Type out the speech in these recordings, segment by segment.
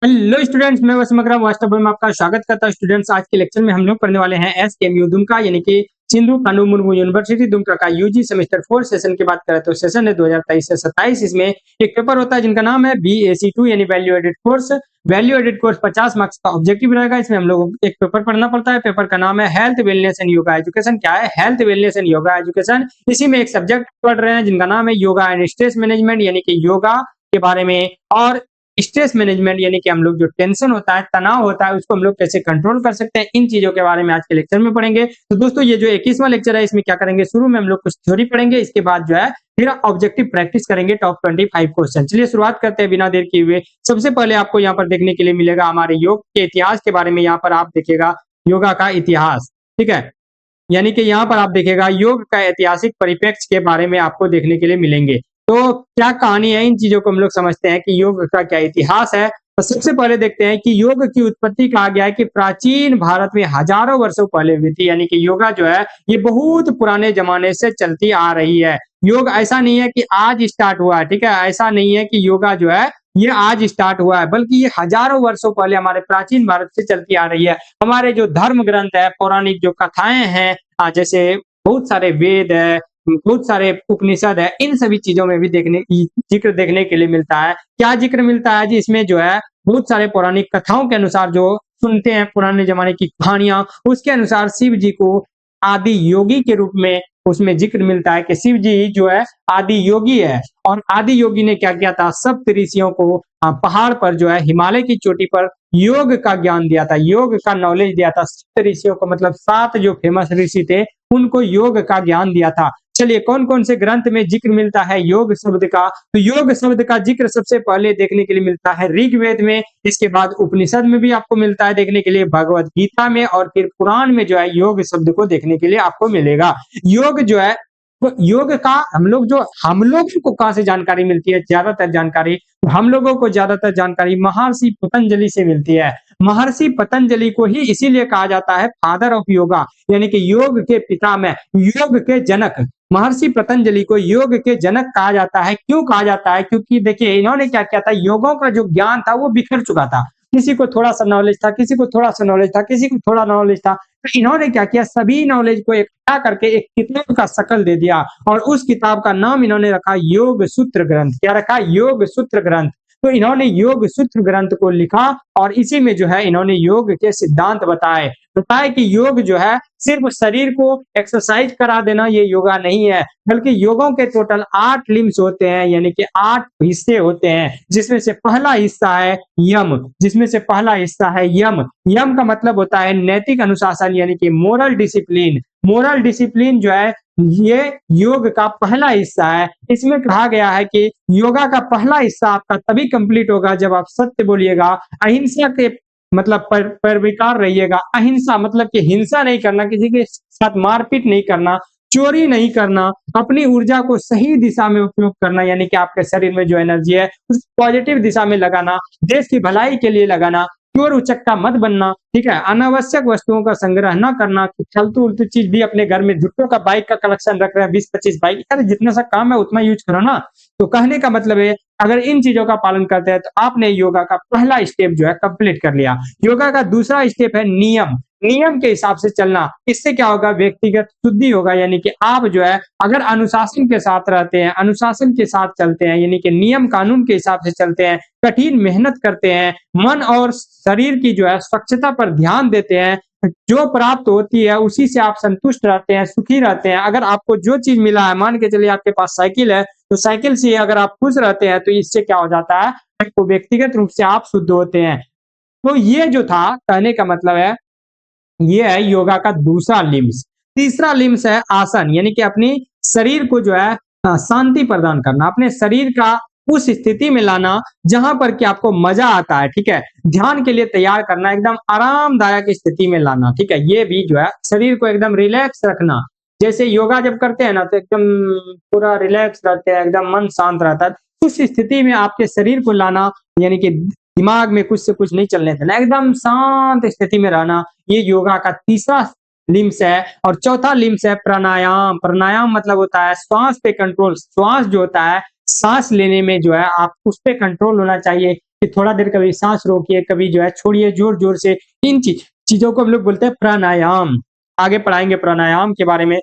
Hello students, मैं वसीम अकरम वास्तव में आपका स्वागत करता हूं। स्टूडेंट्स, आज के लेक्चर में हम लोग पढ़ने वाले हैं एसकेएमयू दुमका यानी कि सिंधु कानू मुर्मू यूनिवर्सिटी दुमका का यूजी सेमेस्टर 4 सेशन की बात करें तो सेशन है 2023 से 27। इसमें एक पेपर होता है जिनका नाम है BAC2 यानी value added course. Value added course 50 marks का ऑब्जेक्टिव रहेगा। इसमें हम लोग एक पेपर पढ़ना पड़ता है। पेपर का नाम है health wellness and yoga education. क्या है? Health wellness and yoga education. इसी में एक सब्जेक्ट पढ़ रहे हैं जिनका नाम है योगा एंड स्ट्रेस मैनेजमेंट यानी कि योगा के बारे में, और स्ट्रेस मैनेजमेंट यानी कि हम लोग जो टेंशन होता है, तनाव होता है, उसको हम लोग कैसे कंट्रोल कर सकते हैं, इन चीजों के बारे में आज के लेक्चर में पढ़ेंगे। तो दोस्तों, ये जो 21वां लेक्चर है, इसमें क्या करेंगे, शुरू में हम लोग कुछ थ्योरी पढ़ेंगे, इसके बाद जो है फिर ऑब्जेक्टिव प्रैक्टिस करेंगे टॉप 25 क्वेश्चन। चलिए शुरुआत करते हैं बिना देर किए हुए। सबसे पहले आपको यहाँ पर देखने के लिए मिलेगा हमारे योग के इतिहास के बारे में। यहाँ पर आप देखिएगा योगा का इतिहास, ठीक है, यानी कि यहाँ पर आप देखिएगा योग का ऐतिहासिक परिप्रेक्ष्य के बारे में आपको देखने के लिए मिलेंगे। तो क्या कहानी है, इन चीजों को हम लोग समझते हैं कि योग का क्या इतिहास है। तो सबसे पहले देखते हैं कि योग की उत्पत्ति कहा गया है कि प्राचीन भारत में हजारों वर्षों पहले हुई थी, यानी कि योगा जो है ये बहुत पुराने जमाने से चलती आ रही है। योग ऐसा नहीं है कि आज स्टार्ट हुआ है, ठीक है, ऐसा नहीं है कि योगा जो है ये आज स्टार्ट हुआ है, बल्कि ये हजारों वर्षों पहले हमारे प्राचीन भारत से चलती आ रही है। हमारे जो धर्म ग्रंथ है, पौराणिक जो कथाएं हैं, जैसे बहुत सारे वेद है, बहुत सारे उपनिषद है, इन सभी चीजों में भी जिक्र देखने के लिए मिलता है। क्या जिक्र मिलता है जी? इसमें जो है बहुत सारे पौराणिक कथाओं के अनुसार जो सुनते हैं पुराने जमाने की कहानियां, उसके अनुसार शिव जी को आदि योगी के रूप में उसमें जिक्र मिलता है कि शिव जी जो है आदि योगी है। और आदि योगी ने क्या किया था, सप्त ऋषियों को पहाड़ पर जो है हिमालय की चोटी पर योग का ज्ञान दिया था, योग का नॉलेज दिया था। सप्त ऋषियों को मतलब 7 जो फेमस ऋषि थे उनको योग का ज्ञान दिया था। चलिए कौन कौन से ग्रंथ में जिक्र मिलता है योग शब्द का? तो योग शब्द का जिक्र सबसे पहले देखने के लिए मिलता है ऋग्वेद में, इसके बाद उपनिषद में भी आपको मिलता है देखने के लिए, भगवत गीता में, और फिर पुराण में जो है योग शब्द को देखने के लिए आपको मिलेगा। योग जो है, तो योग का हम लोगों को कहाँ से जानकारी मिलती है? ज्यादातर जानकारी हम लोगों को ज्यादातर जानकारी महर्षि पतंजलि से मिलती है। महर्षि पतंजलि को ही इसीलिए कहा जाता है फादर ऑफ योगा, यानी कि योग के पितामह, योग के जनक। महर्षि पतंजलि को योग के जनक कहा जाता है। क्यों कहा जाता है? क्योंकि देखिए इन्होंने क्या किया था, योगों का जो ज्ञान था वो बिखर चुका था। किसी को थोड़ा सा नॉलेज था, किसी को थोड़ा सा नॉलेज था, किसी को थोड़ा नॉलेज था। तो इन्होंने क्या किया, सभी नॉलेज को इकट्ठा करके एक किताब का शकल दे दिया, और उस किताब का नाम इन्होंने रखा योग सूत्र ग्रंथ। क्या रखा? योग सूत्र ग्रंथ। तो इन्होंने योग सूत्र ग्रंथ को लिखा, और इसी में जो है इन्होंने योग के सिद्धांत बताए कि योग जो है सिर्फ शरीर को एक्सरसाइज करा देना ये योगा नहीं है, बल्कि योगों के टोटल 8 लिम्स होते हैं, यानी कि 8 हिस्से होते हैं, जिसमें से पहला हिस्सा है यम। यम का मतलब होता है नैतिक अनुशासन, यानी कि मोरल डिसिप्लिन। मोरल डिसिप्लिन जो है ये योग का पहला हिस्सा है। इसमें कहा गया है कि योगा का पहला हिस्सा आपका तभी कंप्लीट होगा जब आप सत्य बोलिएगा, अहिंसा के मतलब परविकार रहिएगा। अहिंसा मतलब कि हिंसा नहीं करना, किसी के साथ मारपीट नहीं करना, चोरी नहीं करना, अपनी ऊर्जा को सही दिशा में उपयोग करना, यानी कि आपके शरीर में जो एनर्जी है उस पॉजिटिव दिशा में लगाना, देश की भलाई के लिए लगाना, चोर उचक्का मत बनना, ठीक है, अनावश्यक वस्तुओं का संग्रह न करना, फालतू उल्टू चीज भी अपने घर में, झुट्टों का बाइक का कलेक्शन रख रहे हैं 20-25 बाइक, अरे जितना सा काम है उतना यूज करो ना। तो कहने का मतलब है अगर इन चीजों का पालन करते हैं तो आपने योगा का पहला स्टेप जो है कंप्लीट कर लिया। योगा का दूसरा स्टेप है नियम। नियम के हिसाब से चलना। इससे क्या होगा, व्यक्तिगत शुद्धि होगा, यानी कि आप जो है अगर अनुशासन के साथ रहते हैं, अनुशासन के साथ चलते हैं, यानी कि नियम कानून के हिसाब से चलते हैं, कठिन मेहनत करते हैं, मन और शरीर की जो है स्वच्छता पर ध्यान देते हैं, जो प्राप्त होती है उसी से आप संतुष्ट रहते हैं, सुखी रहते हैं। अगर आपको जो चीज मिला है, मान के चलिए आपके पास साइकिल है, तो साइकिल से अगर आप खुश रहते हैं तो इससे क्या हो जाता है, तो व्यक्तिगत रूप से आप शुद्ध होते हैं। तो ये जो था कहने का मतलब है, ये है योगा का दूसरा लिम्स। तीसरा लिम्स है आसन, यानी कि अपनी शरीर को जो है शांति प्रदान करना, अपने शरीर का उस स्थिति में लाना जहां पर कि आपको मजा आता है, ठीक है, ध्यान के लिए तैयार करना, एकदम आरामदायक स्थिति में लाना, ठीक है, ये भी जो है शरीर को एकदम रिलैक्स रखना। जैसे योगा जब करते हैं ना तो एकदम पूरा रिलैक्स रहते हैं, एकदम मन शांत रहता है। उस स्थिति में आपके शरीर को लाना, यानी कि दिमाग में कुछ से कुछ नहीं चलने देना, एकदम शांत स्थिति में रहना, ये योगा का तीसरा लिम्स है। और चौथा लिम्स है प्राणायाम। प्राणायाम मतलब होता है श्वास पे कंट्रोल। श्वास जो होता है, सांस लेने में जो है आप उस पे कंट्रोल होना चाहिए। कि थोड़ा देर कभी सांस रोकिए, कभी जो है छोड़िए जोर-जोर से। इन चीज़ों को हम लोग बोलते हैं प्राणायाम। आगे पढ़ाएँगे प्राणायाम के बारे में।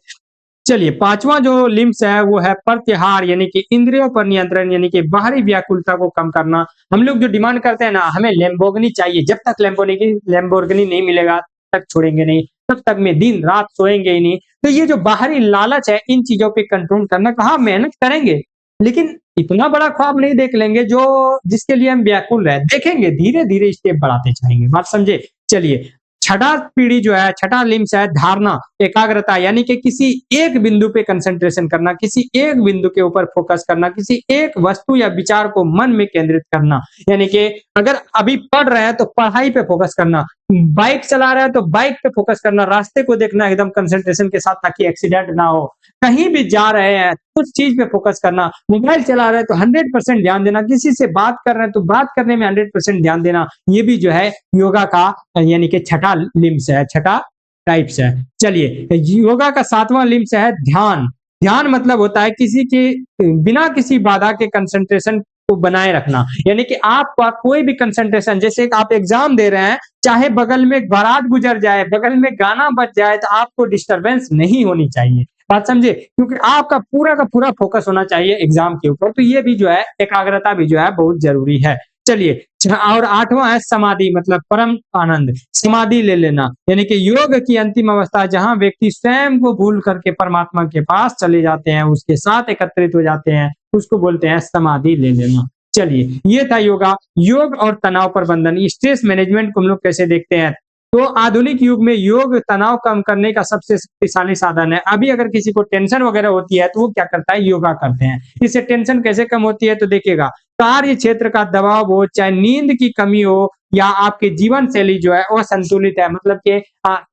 चलिए, 5वां जो लिम्स है वो है प्रत्याहार, यानी कि इंद्रियों पर नियंत्रण, यानी कि बाहरी व्याकुलता को कम करना। हम लोग जो डिमांड करते हैं ना, हमें लैम्बोर्गिनी चाहिए, जब तक लैम्बोर्गिनी नहीं मिलेगा तब तक छोड़ेंगे नहीं, तब तक मैं दिन-रात सोएँगे ही नहीं। तो ये जो बाहरी लालच है, इन चीज़ों पे कंट्रोल करना, कहाँ मेहनत करेंगे, लेकिन इतना बड़ा ख्वाब नहीं देख लेंगे जो जिसके लिए हम व्याकुल हैं। देखेंगे, धीरे-धीरे स्टेप बढ़ाते जाएँगे, बात समझे? चलिए, छठा पीढ़ी जो है, छठा लिम्स है धारणा, एकाग्रता, यानी कि किसी एक बिंदु पे कंसंट्रेशन करना, किसी एक बिंदु के ऊपर फोकस करना, किसी एक वस्तु या विचार को मन में केंद्रित करना। यानी कि अगर अभी पढ़ रहे हैं तो पढ़ाई पे फोकस करना, बाइक चला रहे हैं तो बाइक पे फोकस करना, रास्ते को देखना एकदम कंसंट्रेशन के साथ ताकि एक्सीडेंट ना हो। कहीं भी जा रहे हैं, उस चीज पे फोकस करना, मोबाइल चला रहे हैं तो 100% ध्यान देना, किसी से बात कर रहे हैं तो बात करने में 100% ध्यान देना। ये भी जो है योगा का यानी कि छठा लिम्स है, छठा टाइप्स है। चलिए, योगा का 7वां लिम्स है ध्यान। ध्यान मतलब होता है किसी के बिना किसी बाधा के कंसंट्रेशन को बनाए रखना, यानी कि आपका कोई भी कंसंट्रेशन, जैसे कि आप एग्जाम दे रहे हैं, चाहे बगल में बारात गुजर जाए, बगल में गाना बज जाए, तो आपको डिस्टरबेंस नहीं होनी चाहिए। बात समझे? क्योंकि आपका पूरा का पूरा फोकस होना चाहिए एग्जाम के ऊपर। तो ये भी जो है एकाग्रता भी जो है बहुत जरूरी है। चलिए, और 8वां है समाधि, मतलब परम आनंद। समाधि ले लेना, यानी कि योग की अंतिम अवस्था जहां व्यक्ति स्वयं को भूल करके परमात्मा के पास चले जाते हैं, उसके साथ एकत्रित हो जाते हैं, उसको बोलते हैं समाधि ले लेना। चलिए, ये था योगा। योग और तनाव प्रबंधन, स्ट्रेस मैनेजमेंट को हम लोग कैसे देखते हैं। तो आधुनिक युग में योग तनाव कम करने का सबसे शक्तिशाली साधन है। अभी अगर किसी को टेंशन वगैरह होती है तो वो क्या करता है, योगा करते हैं। इससे टेंशन कैसे कम होती है, तो देखिएगा, कार्य क्षेत्र का दबाव हो, चाहे नींद की कमी हो, या आपकी जीवन शैली जो है वो संतुलित है, मतलब कि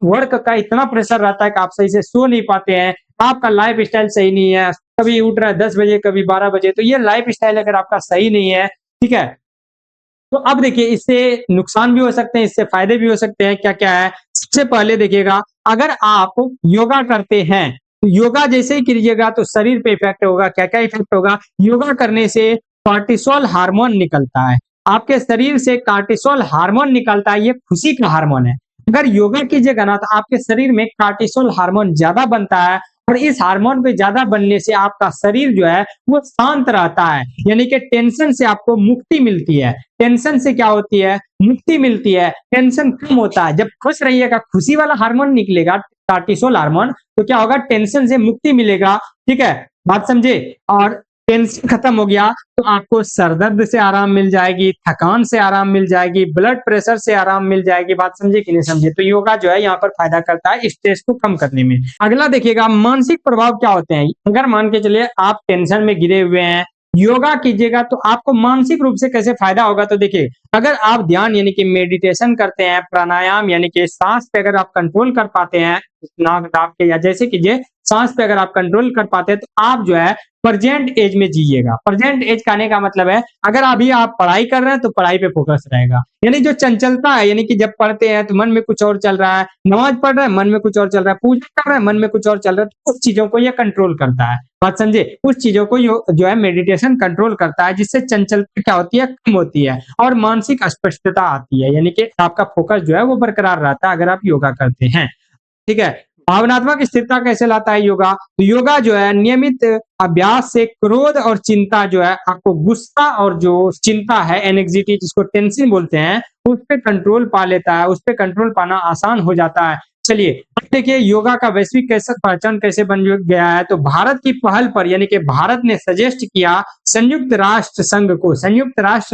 वर्क का इतना प्रेशर रहता है कि आप सही से सो नहीं पाते हैं, आपका लाइफ स्टाइल सही नहीं है, कभी उठ रहा है 10 बजे, कभी 12 बजे, तो ये लाइफ स्टाइल अगर आपका सही नहीं है, ठीक है, तो अब देखिए इससे नुकसान भी हो सकते हैं, इससे फायदे भी हो सकते हैं। क्या-क्या है? सबसे पहले देखिएगा, अगर आप योगा करते हैं, तो योगा जैसे ही कीजिएगा तो शरीर पे इफेक्ट होगा। क्या-क्या इफेक्ट होगा? योगा करने से कॉर्टिसोल हार्मोन निकलता है। आपके शरीर से कॉर्टिसोल हार्मोन निकलता है, ये खुशी का हार्मोन है। अगर योगा कीजिएगा ना तो आपके शरीर में कॉर्टिसोल हार्मोन ज्यादा बनता है, और इस हार्मोन पे ज्यादा बनने से आपका शरीर जो है वो शांत रहता है, यानी कि टेंशन से आपको मुक्ति मिलती है। टेंशन से क्या होती है, मुक्ति मिलती है, टेंशन कम होता है। जब खुश रहिएगा, खुशी वाला हार्मोन निकलेगा, कॉर्टिसोल हार्मोन, तो क्या होगा, टेंशन से मुक्ति मिलेगा। ठीक है, बात समझे? और टेंशन खत्म हो गया तो आपको सर दर्द से आराम मिल जाएगी, थकान से आराम मिल जाएगी, ब्लड प्रेशर से आराम मिल जाएगी। बात समझे कि नहीं समझे? तो योगा जो है यहाँ पर फायदा करता है स्ट्रेस को कम करने में। अगला देखिएगा, मानसिक प्रभाव क्या होते हैं। अगर मान के चलिए आप टेंशन में घिरे हुए हैं, योगा कीजिएगा तो आपको मानसिक रूप से कैसे फायदा होगा, तो देखिए, अगर आप ध्यान यानी कि मेडिटेशन करते हैं, प्राणायाम यानी कि सांस पे अगर आप कंट्रोल कर पाते हैं, नाक दाब के या जैसे कीजिए, सांस पे अगर आप कंट्रोल कर पाते हैं तो आप जो है प्रेजेंट एज में जिएगा। प्रेजेंट एज कहने का मतलब है, अगर अभी आप पढ़ाई कर रहे हैं तो पढ़ाई पे फोकस रहेगा, यानी जो चंचलता है, यानी कि जब पढ़ते हैं तो मन में कुछ और चल रहा है, नमाज पढ़ रहे हैं मन में कुछ और चल रहा है, पूजा कर रहे हैं मन में कुछ और चल रहा है, तो उस चीजों को ये कंट्रोल करता है। बात समझे? उस चीजों को जो है मेडिटेशन कंट्रोल करता है, जिससे चंचलता क्या होती है, कम होती है, और मानसिक स्पष्टता आती है, यानी कि आपका फोकस जो है वो बरकरार रहता है अगर आप योगा करते हैं। ठीक है, भावनात्मक स्थिरता कैसे लाता है योगा, तो योगा जो है नियमित अभ्यास से क्रोध और चिंता जो है, आपको गुस्सा और जो चिंता है, एंग्जायटी जिसको टेंशन बोलते हैं, उस पे कंट्रोल पा लेता है, उस पे कंट्रोल पाना आसान हो जाता है। चलिए, अब देखिए योगा का वैश्विक कैसे पहचान कैसे बन गया है, तो भारत की पहल पर, यानी कि भारत ने सजेस्ट किया संयुक्त राष्ट्र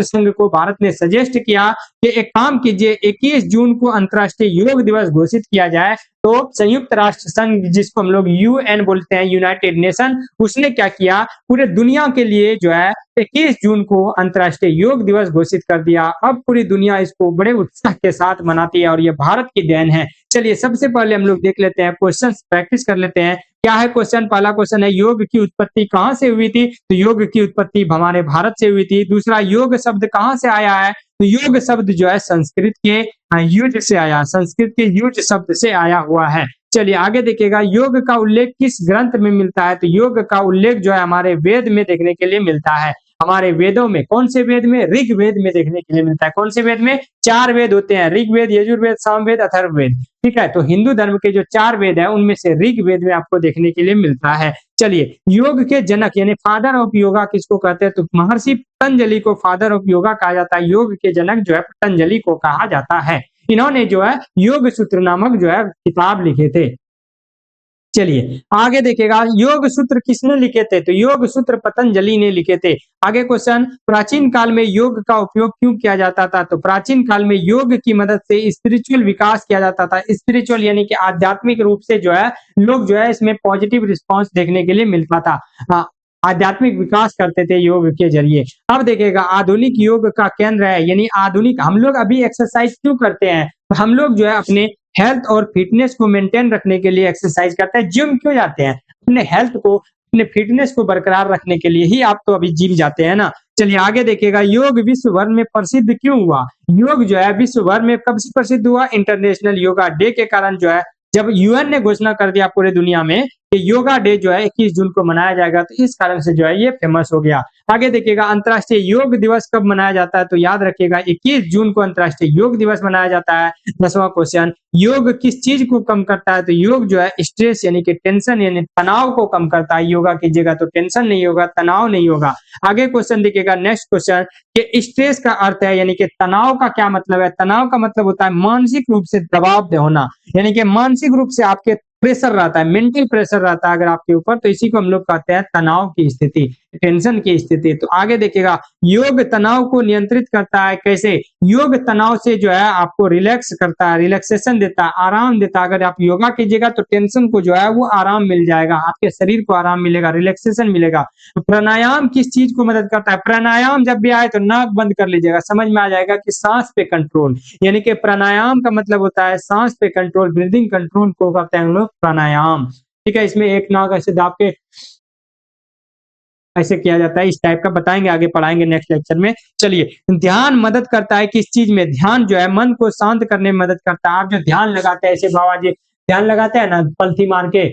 संघ को भारत ने सजेस्ट किया कि एक काम कीजिए, 21 जून को अंतर्राष्ट्रीय योग दिवस घोषित किया जाए। तो संयुक्त राष्ट्र संघ, जिसको हम लोग यूएन बोलते हैं, यूनाइटेड नेशन, उसने क्या किया, पूरे दुनिया के लिए जो है 21 जून को अंतर्राष्ट्रीय योग दिवस घोषित कर दिया। अब पूरी दुनिया इसको बड़े उत्साह के साथ मनाती है, और ये भारत की देन है। चलिए, सबसे पहले हम लोग देख लेते हैं, क्वेश्चन प्रैक्टिस कर लेते हैं। क्या है क्वेश्चन? पहला क्वेश्चन है, योग की उत्पत्ति कहाँ से हुई थी, तो योग की उत्पत्ति हमारे भारत से हुई थी। दूसरा, योग शब्द कहाँ से आया है, तो योग शब्द जो है संस्कृत के युज से आया, संस्कृत के युज शब्द से आया हुआ है। चलिए आगे देखिएगा, योग का उल्लेख किस ग्रंथ में मिलता है, तो योग का उल्लेख जो है हमारे वेद में देखने के लिए मिलता है। हमारे वेदों में, कौन से वेद में? ऋग्वेद में देखने के लिए मिलता है। कौन से वेद में? 4 वेद होते हैं, ऋग्वेद, यजुर्वेद, सामवेद, अथर्ववेद। ठीक है, तो हिंदू धर्म के जो 4 वेद है उनमें से ऋग्वेद में आपको देखने के लिए मिलता है। चलिए, योग के जनक यानी फादर ऑफ योगा किसको कहते हैं? तो महर्षि पतंजलि को फादर ऑफ योगा कहा जाता है। योग के जनक जो है पतंजलि को कहा जाता है। इन्होंने जो है योग सूत्र नामक जो है किताब लिखे थे। चलिए आगे देखिएगा, योग सूत्र किसने लिखे थे? तो योग सूत्र पतंजलि ने लिखे थे। आगे क्वेश्चन, प्राचीन काल में योग का उपयोग क्यों किया जाता था? तो प्राचीन काल में योग की मदद से स्पिरिचुअल विकास किया जाता था। स्पिरिचुअल यानी कि आध्यात्मिक रूप से जो है लोग जो है इसमें पॉजिटिव रिस्पांस देखने के लिए मिलता था। आध्यात्मिक विकास करते थे योग के जरिए। अब देखिएगा, आधुनिक योग का केंद्र है, यानी आधुनिक हम लोग अभी एक्सरसाइज क्यों करते हैं? तो हम लोग जो है अपने हेल्थ और फिटनेस को मेंटेन रखने के लिए एक्सरसाइज करते हैं। जिम क्यों जाते हैं? अपने हेल्थ को, अपने फिटनेस को बरकरार रखने के लिए ही आप तो अभी जिम जाते हैं ना। चलिए आगे देखिएगा, योग विश्व भर में प्रसिद्ध क्यों हुआ? योग जो है विश्व भर में कब से प्रसिद्ध हुआ? इंटरनेशनल योगा डे के कारण जो है, जब यूएन ने घोषणा कर दिया पूरे दुनिया में कि योगा डे जो है 21 जून को मनाया जाएगा, तो इस कारण से जो है ये फेमस हो गया। आगे देखिएगा, अंतर्राष्ट्रीय योग दिवस कब मनाया जाता है? तो याद रखिएगा 21 जून को अंतर्राष्ट्रीय योग दिवस मनाया जाता है। 10वां क्वेश्चन, योग किस चीज को कम करता है? तो योग जो है स्ट्रेस यानी कि टेंशन यानी तनाव को कम करता है। योगा कीजिएगा तो टेंशन नहीं होगा, तनाव नहीं होगा। आगे क्वेश्चन देखिएगा, नेक्स्ट क्वेश्चन, कि स्ट्रेस का अर्थ है यानी कि तनाव का क्या मतलब है? तनाव का मतलब होता है मानसिक रूप से दबाव होना, यानी कि मानसिक रूप से आपके प्रेशर रहता है, मेंटल प्रेशर रहता है अगर आपके ऊपर, तो इसी को हम लोग कहते हैं तनाव की स्थिति, टेंशन की स्थिति। तो आगे देखिएगा, योग तनाव को नियंत्रित करता है। कैसे? योग तनाव से जो है आपको रिलैक्स करता है, रिलैक्सेशन देता है, आराम देता है। अगर आप योगा कीजिएगा तो टेंशन को जो है वो आराम मिल जाएगा, आपके शरीर को आराम मिलेगा, रिलैक्सेशन मिलेगा। प्राणायाम किस चीज को मदद करता है? प्राणायाम जब भी आए तो नाक बंद कर लीजिएगा, समझ में आ जाएगा कि सांस पे कंट्रोल, यानी कि प्राणायाम का मतलब होता है सांस पे कंट्रोल, ब्रीदिंग कंट्रोल को करते हैं हम लोग प्राणायाम। ठीक है, इसमें एक नाक ऐसे दाब के ऐसे किया जाता है, इस टाइप का बताएंगे, आगे पढ़ाएंगे नेक्स्ट लेक्चर में। चलिए, ध्यान मदद करता है किस चीज में? ध्यान जो है मन को शांत करने में मदद करता है। आप जो ध्यान लगाते हैं, ऐसे बाबा जी ध्यान लगाते हैं ना पलथी मार के,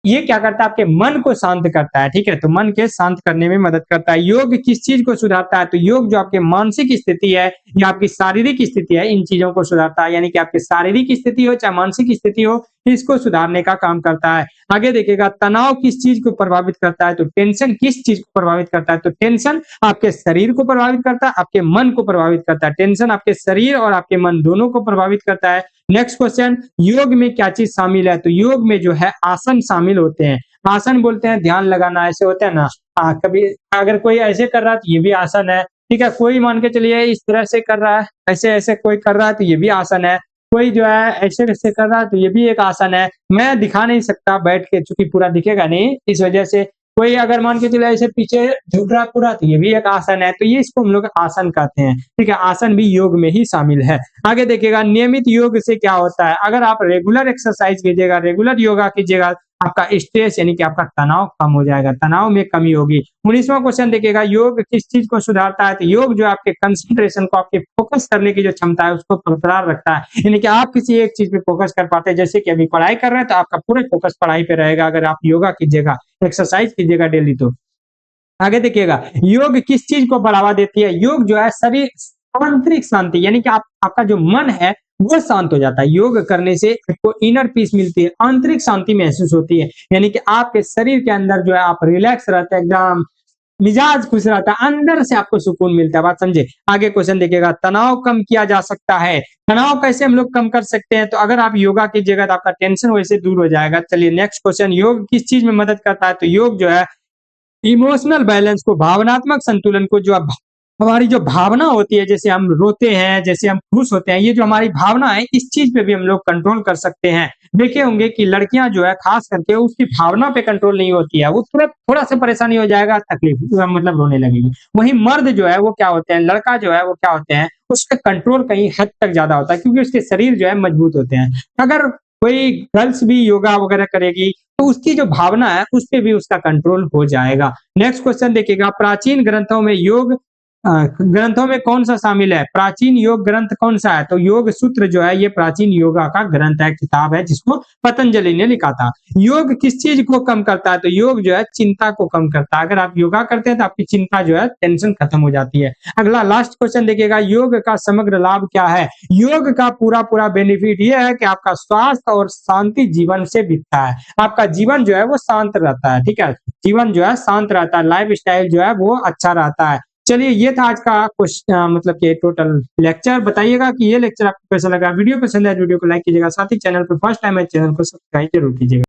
ये क्या करता है? आपके मन को शांत करता है। ठीक है, तो मन के शांत करने में मदद करता है। योग किस चीज को सुधारता है? तो योग जो आपके मानसिक स्थिति है या आपकी शारीरिक स्थिति है, इन चीजों को सुधारता है, यानी कि आपकी शारीरिक स्थिति हो चाहे मानसिक स्थिति हो, इसको सुधारने का काम करता है। आगे देखिएगा, तनाव किस चीज को प्रभावित करता है? तो टेंशन किस चीज को प्रभावित करता है? तो टेंशन आपके शरीर को प्रभावित करता है, आपके मन को प्रभावित करता है। टेंशन आपके शरीर और आपके मन दोनों को प्रभावित करता है। नेक्स्ट क्वेश्चन, योग में क्या चीज शामिल है? तो योग में जो है आसन शामिल होते हैं। आसन बोलते हैं ध्यान लगाना, ऐसे होते हैं ना। कभी अगर कोई ऐसे कर रहा है तो ये भी आसन है। ठीक है, कोई मान के चलिए इस तरह से कर रहा है, ऐसे ऐसे कोई कर रहा है तो ये भी आसन है। कोई जो है ऐसे ऐसे कर रहा है तो ये भी एक आसन है। मैं दिखा नहीं सकता बैठ के, चूंकि पूरा दिखेगा नहीं, इस वजह से कोई अगर मान के चले ऐसे पीछे झुक रहा पूरा तो ये भी एक आसन है। तो ये इसको हम लोग आसन कहते हैं। ठीक है, आसन भी योग में ही शामिल है। आगे देखिएगा, नियमित योग से क्या होता है? अगर आप रेगुलर एक्सरसाइज कीजिएगा, रेगुलर योगा कीजिएगा, आपका स्ट्रेस यानी कि आपका तनाव कम हो जाएगा, तनाव में कमी होगी। 19वां क्वेश्चन देखिएगा, योग किस चीज को सुधारता है? तो योग जो आपके कंसंट्रेशन को, आपके फोकस करने की जो क्षमता है उसको बरकरार रखता है, यानी कि आप किसी एक चीज पे फोकस कर पाते हैं। जैसे कि अभी पढ़ाई कर रहे हैं तो आपका पूरा फोकस पढ़ाई पे रहेगा अगर आप योगा कीजिएगा, एक्सरसाइज कीजिएगा डेली। तो आगे देखिएगा, योग किस चीज को बढ़ावा देती है? योग जो है शरीर आंतरिक शांति, यानी कि आपका जो मन है वो शांत हो जाता है। योग करने से आपको इनर पीस मिलती है, आंतरिक शांति महसूस होती है, यानी कि आपके शरीर के अंदर जो है आप रिलैक्स रहते हैं, एकदम मिजाज खुश रहता है, अंदर से आपको सुकून मिलता है। बात समझे? आगे क्वेश्चन देखिएगा, तनाव कम किया जा सकता है। तनाव कैसे हम लोग कम कर सकते हैं? तो अगर आप योगा कीजिएगा तो आपका टेंशन वैसे दूर हो जाएगा। चलिए नेक्स्ट क्वेश्चन, योग किस चीज में मदद करता है? तो योग जो है इमोशनल बैलेंस को, भावनात्मक संतुलन को, जो हमारी जो भावना होती है, जैसे हम रोते हैं, जैसे हम खुश होते हैं, ये जो हमारी भावना है, इस चीज पे भी हम लोग कंट्रोल कर सकते हैं। देखे होंगे कि लड़कियां जो है खास करके उसकी भावना पे कंट्रोल नहीं होती है, वो थोड़ा सा परेशानी हो जाएगा, तकलीफ मतलब रोने लगेगी। वहीं मर्द जो है वो क्या होते हैं, लड़का जो है वो क्या होते हैं, उसका कंट्रोल कहीं हद तक ज्यादा होता है, क्योंकि उसके शरीर जो है मजबूत होते हैं। अगर कोई गर्ल्स भी योगा वगैरह करेगी तो उसकी जो भावना है उस पे भी उसका कंट्रोल हो जाएगा। नेक्स्ट क्वेश्चन देखिएगा, प्राचीन ग्रंथों में योग ग्रंथों में कौन सा शामिल है? प्राचीन योग ग्रंथ कौन सा है? तो योग सूत्र जो है ये प्राचीन योगा का ग्रंथ है, किताब है जिसको पतंजलि ने लिखा था। योग किस चीज को कम करता है? तो योग जो है चिंता को कम करता है। अगर आप योगा करते हैं तो आपकी चिंता जो है टेंशन खत्म हो जाती है। अगला लास्ट क्वेश्चन देखिएगा, योग का समग्र लाभ क्या है? योग का पूरा पूरा बेनिफिट ये है कि आपका स्वास्थ्य और शांति जीवन से बीतता है। आपका जीवन जो है वो शांत रहता है, ठीक है, जीवन जो है शांत रहता है, लाइफ स्टाइल जो है वो अच्छा रहता है। चलिए ये था आज का मतलब कि टोटल लेक्चर। बताइएगा कि ये लेक्चर आपको कैसा लगा। वीडियो पसंद है वीडियो को लाइक कीजिएगा, साथ ही चैनल पर फर्स्ट टाइम है चैनल को सब्सक्राइब जरूर कीजिएगा।